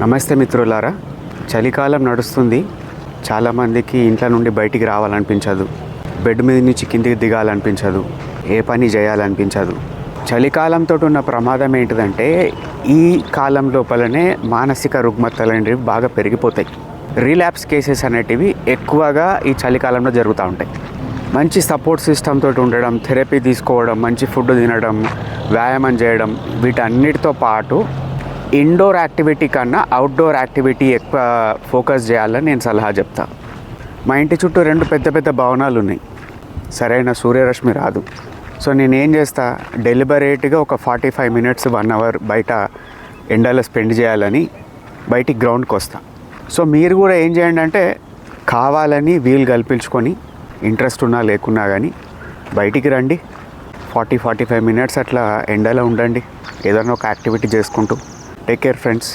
నమస్తే మిత్రులారా. చలికాలం నడుస్తుంది. చాలామందికి ఇంట్లో నుండి బయటికి రావాలనిపించదు, బెడ్ మీద నుంచి కిందికి దిగాలనిపించదు, ఏ పని చేయాలనిపించదు. చలికాలంతో ఉన్న ప్రమాదం ఏంటిదంటే ఈ కాలం లోపలనే మానసిక రుగ్మతలు అనేవి బాగా పెరిగిపోతాయి. రీలాప్స్ కేసెస్ అనేటివి ఎక్కువగా ఈ చలికాలంలో జరుగుతూ ఉంటాయి. మంచి సపోర్ట్ సిస్టమ్ తోటి ఉండడం, థెరపీ తీసుకోవడం, మంచి ఫుడ్ తినడం, వ్యాయామం చేయడం, వీటన్నిటితో పాటు ఇండోర్ యాక్టివిటీ కన్నా అవుట్డోర్ యాక్టివిటీ ఎక్కువ ఫోకస్ చేయాలని నేను సలహా చెప్తాను. మా ఇంటి చుట్టూ 2 పెద్ద పెద్ద భవనాలు ఉన్నాయి. సరైన సూర్యరశ్మి రాదు. సో నేనేం చేస్తా, డెలిబరేట్గా ఒక 45 minutes 1 hour బయట ఎండలో స్పెండ్ చేయాలని బయటికి గ్రౌండ్కి వస్తా. సో మీరు కూడా ఏం చేయండి అంటే, కావాలని వీలు కల్పించుకొని ఇంట్రెస్ట్ ఉన్నా లేకున్నా కానీ బయటికి రండి. 40-45 minutes అట్లా ఎండలో ఉండండి, ఏదైనా ఒక యాక్టివిటీ చేసుకుంటూ. Take care friends.